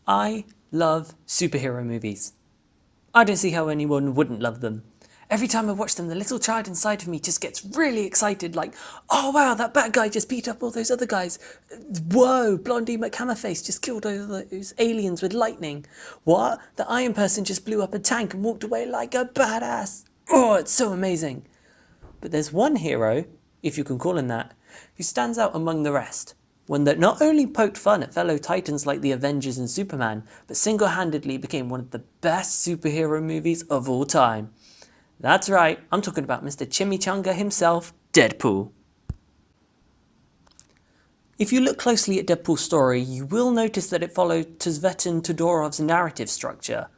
I love superhero movies. I don't see how anyone wouldn't love them. Every time I watch them, the little child inside of me just gets really excited, like, oh wow, that bad guy just beat up all those other guys. Whoa, Blondie McHammerface just killed all those aliens with lightning. What? The Iron Person just blew up a tank and walked away like a badass. Oh, it's so amazing. But there's one hero, if you can call him that, who stands out among the rest. One that not only poked fun at fellow titans like the Avengers and Superman, but single-handedly became one of the best superhero movies of all time. That's right, I'm talking about Mr. Chimichanga himself, Deadpool. If you look closely at Deadpool's story, you will notice that it follows Tzvetan Todorov's narrative structure.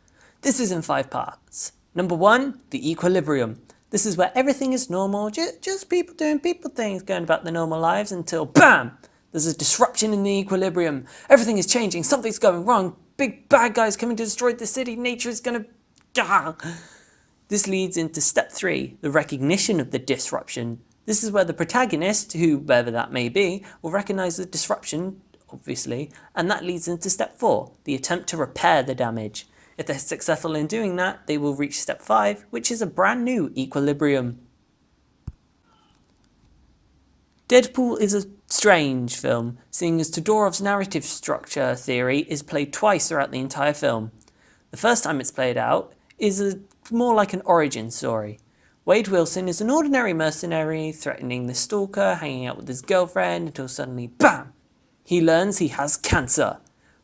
This is in 5 parts. Number 1, the equilibrium. This is where everything is normal, just people doing people things, going about their normal lives until BAM! There's a disruption in the equilibrium. Everything is changing, something's going wrong. Big bad guys coming to destroy the city, nature is gonna... This leads into step 3, the recognition of the disruption. This is where the protagonist, whoever that may be, will recognize the disruption, obviously, and that leads into step 4, the attempt to repair the damage. If they're successful in doing that, they will reach step 5, which is a brand new equilibrium. Deadpool is a strange film, seeing as Todorov's narrative structure theory is played twice throughout the entire film. The first time it's played out is more like an origin story. Wade Wilson is an ordinary mercenary threatening the stalker, hanging out with his girlfriend until suddenly, BAM! He learns he has cancer.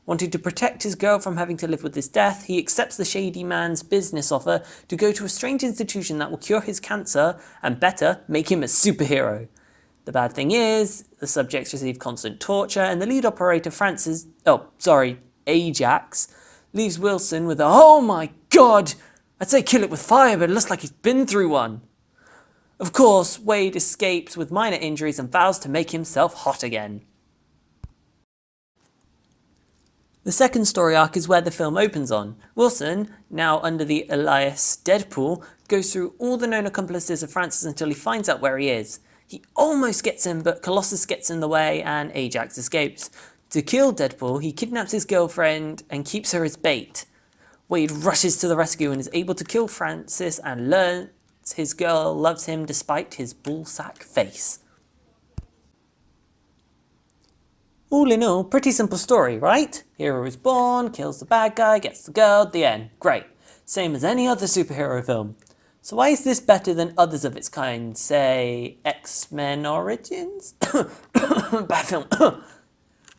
Wanting to protect his girl from having to live with his death, he accepts the shady man's business offer to go to a strange institution that will cure his cancer and better, make him a superhero. The bad thing is, the subjects receive constant torture and the lead operator Ajax, leaves Wilson with a, oh my god, I'd say kill it with fire, but it looks like he's been through one. Of course, Wade escapes with minor injuries and vows to make himself hot again. The second story arc is where the film opens on. Wilson, now under the alias Deadpool, goes through all the known accomplices of Francis until he finds out where he is. He almost gets him, but Colossus gets in the way and Ajax escapes. To kill Deadpool, he kidnaps his girlfriend and keeps her as bait. Wade rushes to the rescue and is able to kill Francis and learns his girl loves him despite his ballsack face. All in all, pretty simple story, right? Hero is born, kills the bad guy, gets the girl, the end. Great. Same as any other superhero film. So why is this better than others of its kind, say X-Men Origins? Bad film.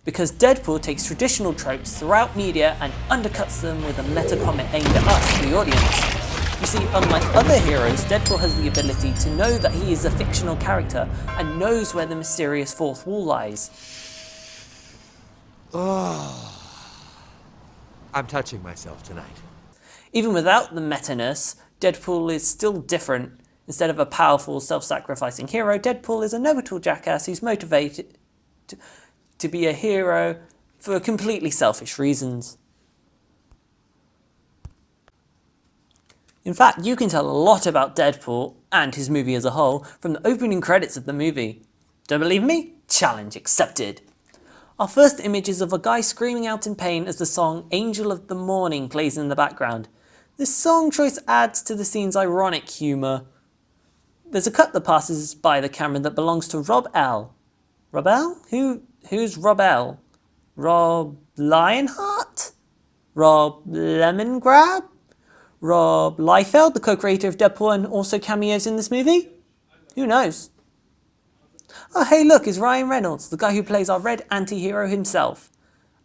Because Deadpool takes traditional tropes throughout media and undercuts them with a meta comment aimed at us, the audience. You see, unlike other heroes, Deadpool has the ability to know that he is a fictional character and knows where the mysterious fourth wall lies. Oh, I'm touching myself tonight. Even without the meta-ness, Deadpool is still different. Instead of a powerful, self-sacrificing hero, Deadpool is a know-it-all jackass who's motivated to be a hero for completely selfish reasons. In fact, you can tell a lot about Deadpool and his movie as a whole from the opening credits of the movie. Don't believe me? Challenge accepted. Our first image is of a guy screaming out in pain as the song Angel of the Morning plays in the background. This song choice adds to the scene's ironic humour. There's a cut that passes by the camera that belongs to Rob L. Rob L? Who's Rob L? Rob Lionheart? Rob Lemongrab? Rob Liefeld, the co-creator of Deadpool and also cameos in this movie? Who knows? Oh hey look, it's Ryan Reynolds, the guy who plays our red anti-hero himself.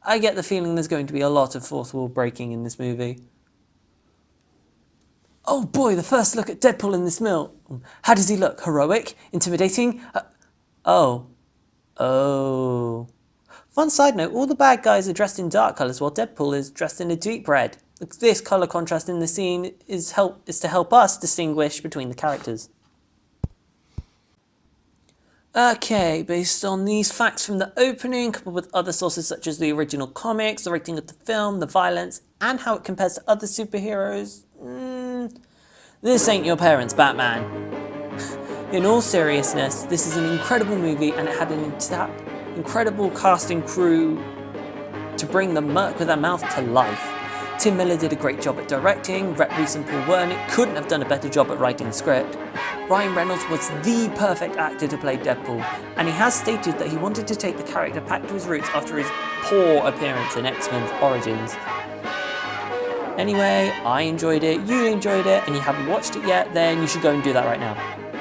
I get the feeling there's going to be a lot of fourth wall breaking in this movie. Oh boy, the first look at Deadpool in this film. How does he look? Heroic? Intimidating? Oh. Fun side note, all the bad guys are dressed in dark colours while Deadpool is dressed in a deep red. This colour contrast in the scene is to help us distinguish between the characters. Okay, based on these facts from the opening, coupled with other sources such as the original comics, the rating of the film, the violence, and how it compares to other superheroes, this ain't your parents' Batman. In all seriousness, this is an incredible movie and it had an incredible cast and crew to to bring the Merc with a Mouth to life. Tim Miller did a great job at directing, Rhett Reese and Paul Wernick couldn't have done a better job at writing the script. Ryan Reynolds was the perfect actor to play Deadpool, and he has stated that he wanted to take the character back to his roots after his poor appearance in X-Men Origins. Anyway, I enjoyed it, you enjoyed it, and you haven't watched it yet, then you should go and do that right now.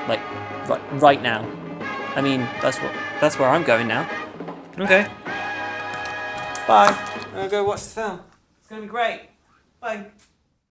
Like, right now. I mean, that's where I'm going now. Okay. Bye. I'm gonna go watch the film. It's gonna be great. Bye.